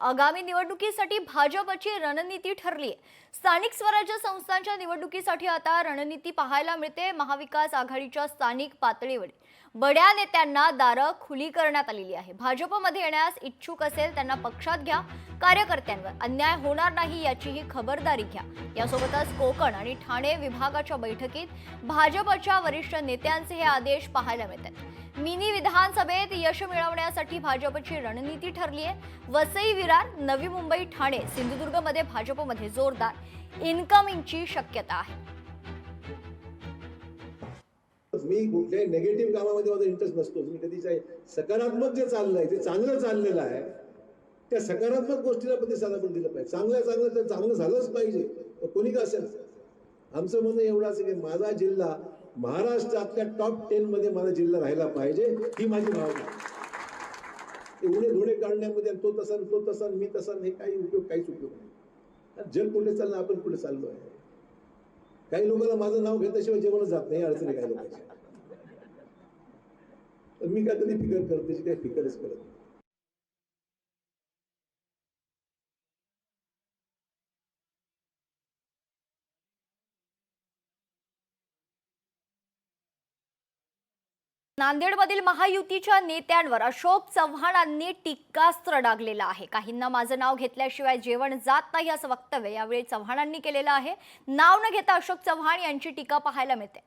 आगामी निवडणुकीसाठी भाजपची रणनीती ठरली आहे। स्थानिक स्वराज्य संस्थांच्या निवडणुकीसाठी आता रणनीती पाहायला मिळते। महाविकास आघाडीच्या स्थानिक पातळीवर बड्या नेत्यांना दारं खुली करण्यात आलेली आहे। भाजपमध्ये येण्यास इच्छुक असेल त्यांना पक्षात घ्या, कार्यकर्त्यांवर अन्याय होणार नाही याचीही खबरदारी घ्या। यासोबतच कोकण आणि ठाणे विभागाच्या बैठकीत भाजपच्या वरिष्ठ नेत्यांचे हे आदेश पाहायला मिळतात। मिनी विधानसभेत यश मिळवण्यासाठी भाजपची रणनीती ठरली आहे। वसई, विरार, नवी मुंबई, ठाणे, सिंधुदुर्गमध्ये भाजपमध्ये जोरदार इन्कमिंगची शक्यता आहे। मी कुठल्याही नेगेटिव्ह कामामध्ये माझा इंटरेस्ट नसतो। मी कधी सकारात्मक जे चाललंय ते चांगलं चाललेलं आहे, त्या सकारात्मक गोष्टीला प्रतिसाद आपण दिला पाहिजे। चांगलं तर चांगलं झालंच पाहिजे, कोणी का असेल। आमचं म्हणणं एवढंच आहे की माझा जिल्हा महाराष्ट्रातल्या टॉप 10 मध्ये माझा जिल्हा राहिला पाहिजे, ही माझी भावना आहे। एवढे धोडे काढण्यामध्ये तो तसा मी तसा हे काहीच उपयोग नाही। जग कुठे चाललं, आपण कुठे चाललो आहे। काही लोकांना माझं नाव घेतल्याशिवाय जेवणच जात नाही, अडचणी काही लोकांची। मी काय कधी फिकर करत त्याची काही फिकरच करत नाही। नांदेडमधील महायुतीच्या नेत्यांवर अशोक चव्हाणांनी टीकास्त्र डागलेलं आहे। काहींना माझं नाव घेतल्याशिवाय जेवण जात नाही असं वक्तव्य यावेळी चव्हाणांनी केलेलं आहे। नाव न घेता अशोक चव्हाण यांची टीका पाहायला मिळते।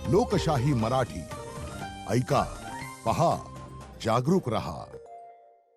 लोकशाही मराठी ऐका, पहा, जागरूक रहा।